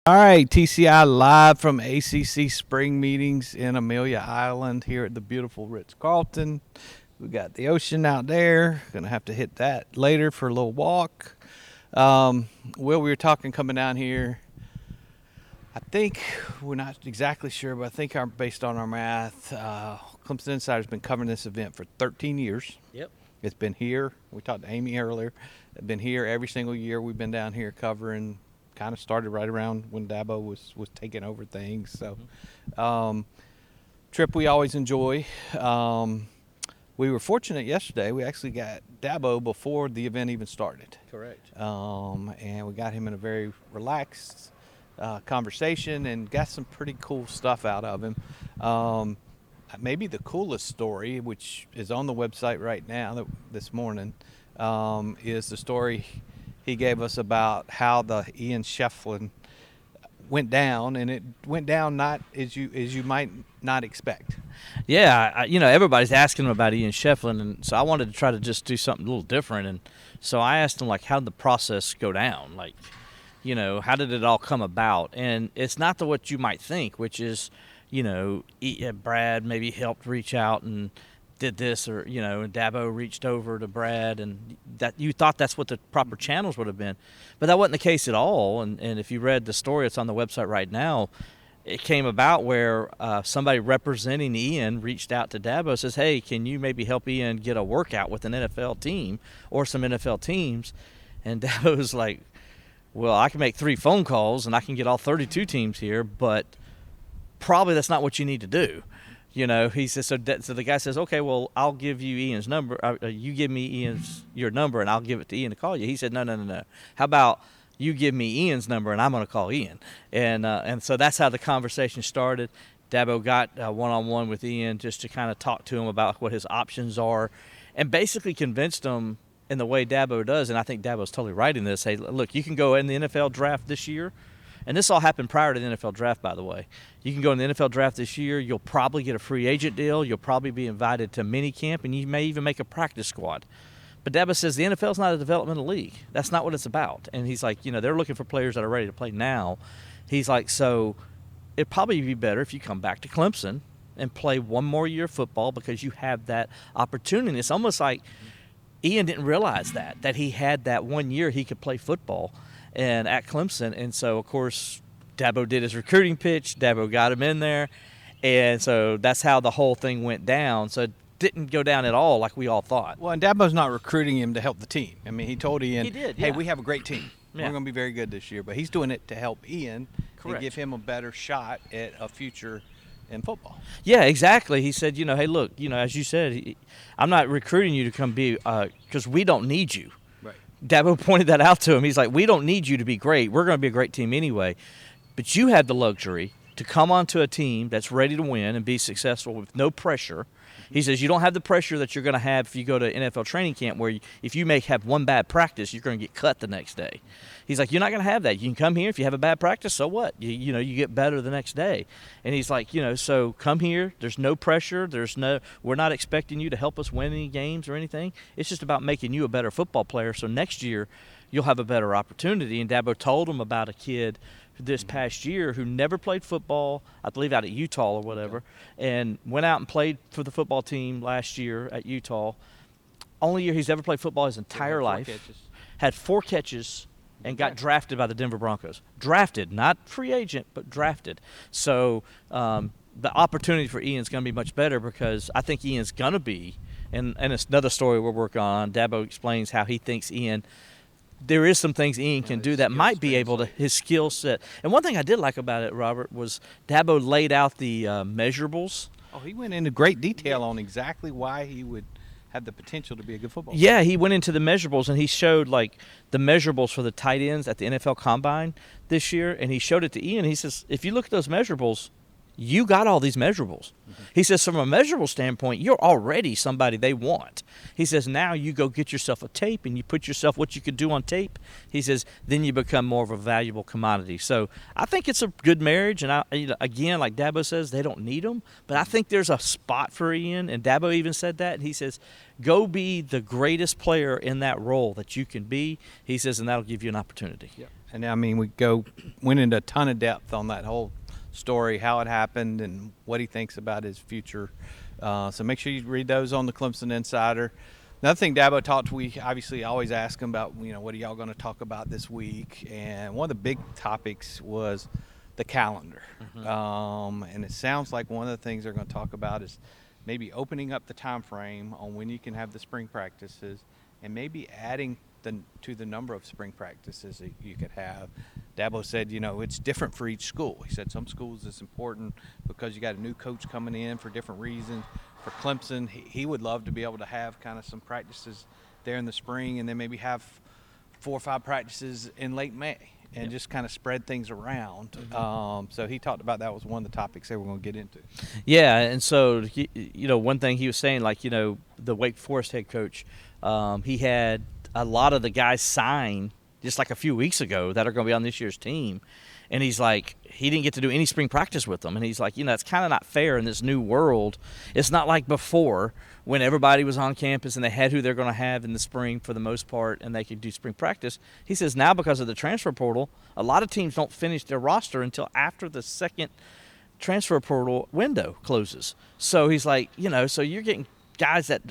All right, TCI live from ACC Spring Meetings in Amelia Island here at the beautiful Ritz-Carlton. We got the ocean out there. Gonna have to hit that later for a little walk. Will, we were talking coming down here. I think we're not exactly sure, but I think based on our math, Clemson Insider's been covering this event for 13 years. Yep. It's been here. We talked to Amy earlier. It's been here every single year. We've been down here covering. Kind of started right around when Dabo was taking over things. So, trip we always enjoy. We were fortunate yesterday. We actually got Dabo before the event even started. Correct. And we got him in a very relaxed conversation and got some pretty cool stuff out of him. Maybe the coolest story, which is on the website right now this morning, is the story he gave us about how the Ian Shefflin went down, and it went down not as you might not expect. Yeah, everybody's asking him about Ian Shefflin, and so I wanted to try to just do something a little different. And so I asked him, how did the process go down? How did it all come about? And it's not what you might think, which is, Brad maybe helped reach out and did this, or and Dabo reached over to Brad, and that you thought that's what the proper channels would have been, but that wasn't the case at all. And if you read the story, it's on the website right now. It came about where somebody representing Ian reached out to Dabo and says, "Hey, can you maybe help Ian get a workout with an NFL team or some NFL teams?" And Dabo's like, "Well, I can make 3 phone calls and I can get all 32 teams here, but probably that's not what you need to do." He says, so the guy says, "Okay, well, I'll give you Ian's number. You give me your number, and I'll give it to Ian to call you." He said, No. How about you give me Ian's number, and I'm going to call Ian? And so that's how the conversation started. Dabo got one-on-one with Ian just to kind of talk to him about what his options are, and basically convinced him in the way Dabo does. And I think Dabo's totally right in this. Hey, look, you can go in the NFL draft this year. And this all happened prior to the NFL draft, by the way. You can go in the NFL draft this year. You'll probably get a free agent deal. You'll probably be invited to minicamp, and you may even make a practice squad. But Dabo says the NFL is not a developmental league. That's not what it's about. And he's like, they're looking for players that are ready to play now. He's like, so it'd probably be better if you come back to Clemson and play one more year of football because you have that opportunity. It's almost like Ian didn't realize that he had that 1 year he could play football and at Clemson. And so, of course, Dabo did his recruiting pitch. Dabo got him in there. And so that's how the whole thing went down. So it didn't go down at all like we all thought. Well, and Dabo's not recruiting him to help the team. I mean, he told Ian, he did, hey, yeah. we have a great team. Yeah. We're going to be very good this year. But he's doing it to help Ian Correct. And give him a better shot at a future in football. Yeah, exactly. He said, hey, look, as you said, I'm not recruiting you to come be because we don't need you. Right. Dabo pointed that out to him. He's like, we don't need you to be great. We're going to be a great team anyway. But you have the luxury to come onto a team that's ready to win and be successful with no pressure. He says you don't have the pressure that you're going to have if you go to NFL training camp where if you may have one bad practice, you're going to get cut the next day. He's like, you're not going to have that. You can come here. If you have a bad practice, so what? You get better the next day. And he's like, so come here. There's no pressure. We're not expecting you to help us win any games or anything. It's just about making you a better football player. So next year you'll have a better opportunity. And Dabo told him about a kid this past year who never played football, I believe out at Utah or whatever, and went out and played for the football team last year at Utah. Only year he's ever played football his entire life. Had 4 catches and got drafted by the Denver Broncos. Drafted, not free agent, but drafted. So the opportunity for Ian's going to be much better because I think Ian's going to be, and it's another story we're working on. Dabo explains how he thinks there is some things Ian can do that might be able to, his skill set. And one thing I did like about it, Robert, was Dabo laid out the measurables. Oh, he went into great detail on exactly why he would have the potential to be a good football player. Yeah, he went into the measurables, and he showed, the measurables for the tight ends at the NFL Combine this year, and he showed it to Ian. He says, if you look at those measurables, you got all these measurables. Mm-hmm. He says, from a measurable standpoint, you're already somebody they want. He says, now you go get yourself a tape and you put yourself what you could do on tape. He says, then you become more of a valuable commodity. So I think it's a good marriage. And again, like Dabo says, they don't need him. But I think there's a spot for Ian. And Dabo even said that. And he says, go be the greatest player in that role that you can be. He says, and that'll give you an opportunity. Yeah. And I mean, went into a ton of depth on that whole story, how it happened, and what he thinks about his future. So make sure you read those on the Clemson Insider. Another thing Dabo talked, we obviously always ask him about, what are y'all going to talk about this week? And one of the big topics was the calendar. And it sounds like one of the things they're going to talk about is maybe opening up the time frame on when you can have the spring practices, and maybe adding to the number of spring practices that you could have. Dabo said, it's different for each school. He said some schools it's important because you got a new coach coming in for different reasons. For Clemson, he would love to be able to have kind of some practices there in the spring, and then maybe have 4 or 5 practices in late May, and just kind of spread things around. So he talked about that was one of the topics they were going to get into. Yeah, and so one thing he was saying, the Wake Forest head coach, he had a lot of the guys sign just like a few weeks ago that are going to be on this year's team, and he's like, he didn't get to do any spring practice with them, and he's like, it's kind of not fair in this new world. It's not like before when everybody was on campus and they had who they're going to have in the spring for the most part, and they could do spring practice. He says now because of the transfer portal, a lot of teams don't finish their roster until after the second transfer portal window closes. So he's like, so you're getting guys that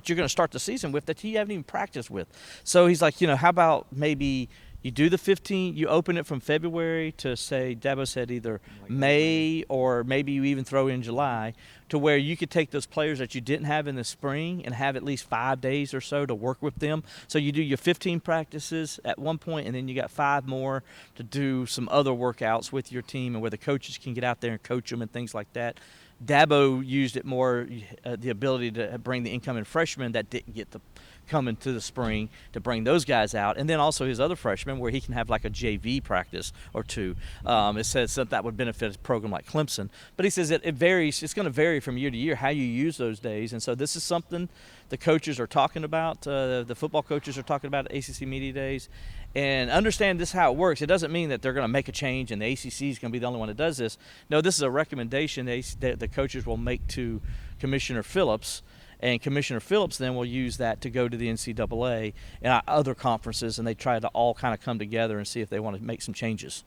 you're going to start the season with that you haven't even practiced with. So he's like, how about maybe you do the 15, you open it from February to, say, Dabo said either May or maybe you even throw in July, to where you could take those players that you didn't have in the spring and have at least 5 days or so to work with them. So you do your 15 practices at one point, and then you got 5 more to do some other workouts with your team, and where the coaches can get out there and coach them and things like that. Dabo used it more, the ability to bring the incoming freshmen that didn't get to come into the spring, to bring those guys out, and then also his other freshmen where he can have like a JV practice or 2. It says that would benefit a program like Clemson. But he says it varies. It's going to vary from year to year how you use those days, and so this is something the coaches are talking about. The football coaches are talking about at ACC Media Days. And understand this is how it works. It doesn't mean that they're going to make a change and the ACC is going to be the only one that does this. No, this is a recommendation that the coaches will make to Commissioner Phillips, and Commissioner Phillips then will use that to go to the NCAA and other conferences, and they try to all kind of come together and see if they want to make some changes.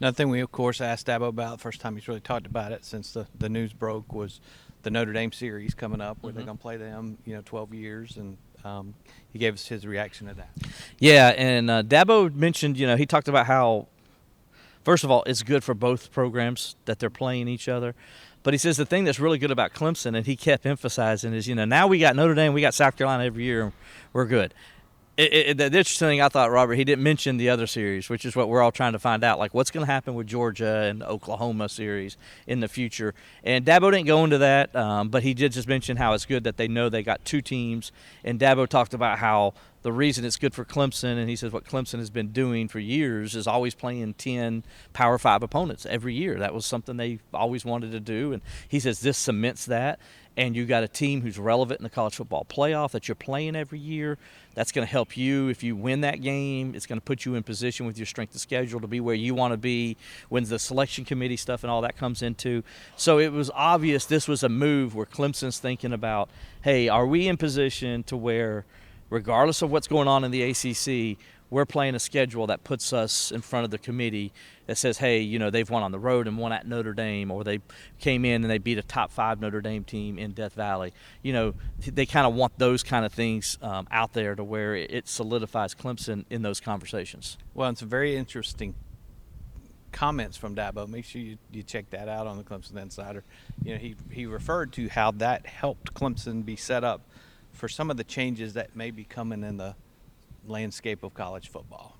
Another thing we, of course, asked Dabo about, the first time he's really talked about it since the news broke, was the Notre Dame series coming up, where they're going to play them, 12 years, and he gave us his reaction to that. Yeah, and Dabo mentioned, he talked about how, first of all, it's good for both programs that they're playing each other. But he says the thing that's really good about Clemson, and he kept emphasizing, is, now we got Notre Dame, we got South Carolina every year, and we're good. The interesting thing I thought, Robert, he didn't mention the other series, which is what we're all trying to find out, like what's going to happen with Georgia and the Oklahoma series in the future. And Dabo didn't go into that, but he did just mention how it's good that they know they got 2 teams. And Dabo talked about how the reason it's good for Clemson, and he says what Clemson has been doing for years is always playing 10 Power 5 opponents every year. That was something they always wanted to do, and he says this cements that. And you got a team who's relevant in the college football playoff that you're playing every year. That's going to help you if you win that game. It's going to put you in position with your strength of schedule to be where you want to be when the selection committee stuff and all that comes into. So it was obvious this was a move where Clemson's thinking about, hey, are we in position to where, regardless of what's going on in the ACC, we're playing a schedule that puts us in front of the committee that says, hey, they've won on the road and won at Notre Dame, or they came in and they beat a top 5 Notre Dame team in Death Valley. They kind of want those kind of things out there to where it solidifies Clemson in those conversations. Well, and some very interesting comments from Dabo. Make sure you check that out on the Clemson Insider. He referred to how that helped Clemson be set up for some of the changes that may be coming in the landscape of college football.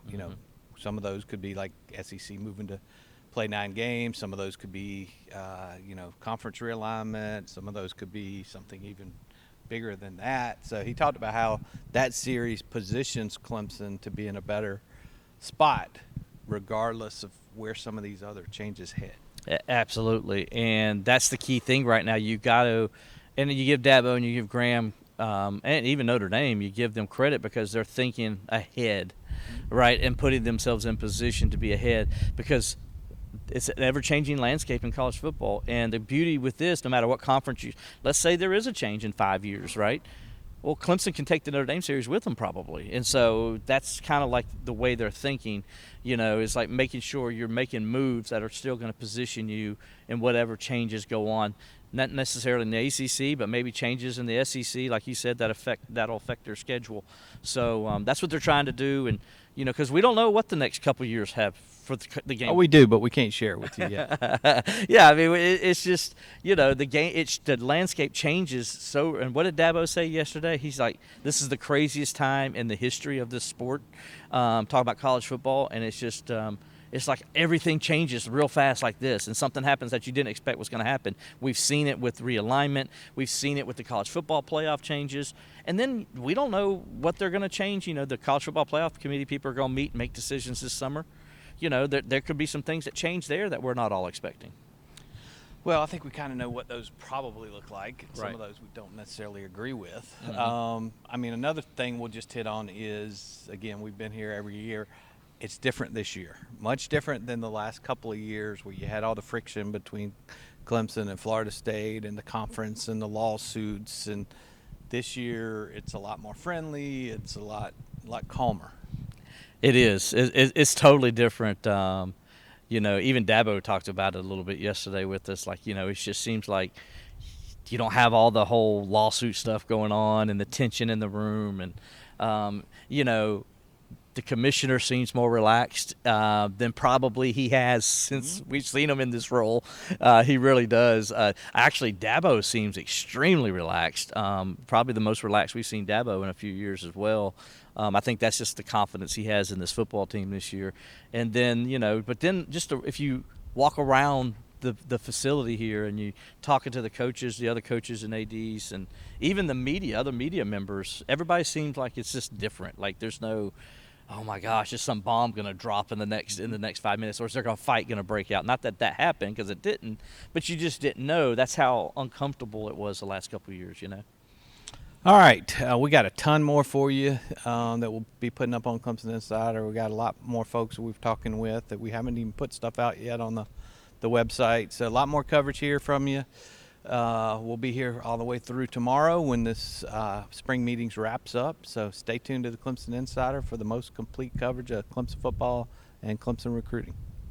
Some of those could be like SEC moving to play 9 games. Some of those could be conference realignment. Some of those could be something even bigger than that. So he talked about how that series positions Clemson to be in a better spot regardless of where some of these other changes head. Absolutely, and that's the key thing right now. You got to, and you give Dabo and you give Graham and even Notre Dame, you give them credit because they're thinking ahead, right, and putting themselves in position to be ahead, because it's an ever-changing landscape in college football. And the beauty with this, no matter what conference let's say there is a change in 5 years, right? Well, Clemson can take the Notre Dame series with them probably, and so that's kind of like the way they're thinking. Is like making sure you're making moves that are still going to position you in whatever changes go on, not necessarily in the ACC, but maybe changes in the SEC, like you said, that'll affect their schedule. So that's what they're trying to do, and because we don't know what the next couple of years have for the game. Oh, we do, but we can't share it with you yet. Yeah, I mean, it's just the game. The landscape changes. So, and what did Dabo say yesterday? He's like, "This is the craziest time in the history of this sport." Talk about college football, and it's just it's like everything changes real fast like this, and something happens that you didn't expect was going to happen. We've seen it with realignment. We've seen it with the college football playoff changes, and then we don't know what they're going to change. The college football playoff committee people are going to meet and make decisions this summer. There could be some things that change there that we're not all expecting. Well, I think we kind of know what those probably look like. Some Right. of those we don't necessarily agree with. Mm-hmm. I mean, another thing we'll just hit on is, again, we've been here every year. It's different this year, much different than the last couple of years where you had all the friction between Clemson and Florida State and the conference and the lawsuits. And this year, it's a lot more friendly. It's a lot calmer. It is. It's totally different. Even Dabo talked about it a little bit yesterday with us. Like, it just seems like you don't have all the whole lawsuit stuff going on and the tension in the room. And, the commissioner seems more relaxed than probably he has since we've seen him in this role. He really does. Actually, Dabo seems extremely relaxed. Probably the most relaxed we've seen Dabo in a few years as well. I think that's just the confidence he has in this football team this year. And then, if you walk around the facility here and you talking to the coaches, the other coaches and ADs, and even the media, other media members, everybody seems like it's just different. Like there's no, oh my gosh, is some bomb going to drop in the next 5 minutes, or is there a fight going to break out? Not that happened, because it didn't, but you just didn't know. That's how uncomfortable it was the last couple of years, All right, we got a ton more for you that we'll be putting up on Clemson Insider. We got a lot more folks that we've talking with that we haven't even put stuff out yet on the website. So a lot more coverage here from you. We'll be here all the way through tomorrow when this spring meetings wraps up. So stay tuned to the Clemson Insider for the most complete coverage of Clemson football and Clemson recruiting.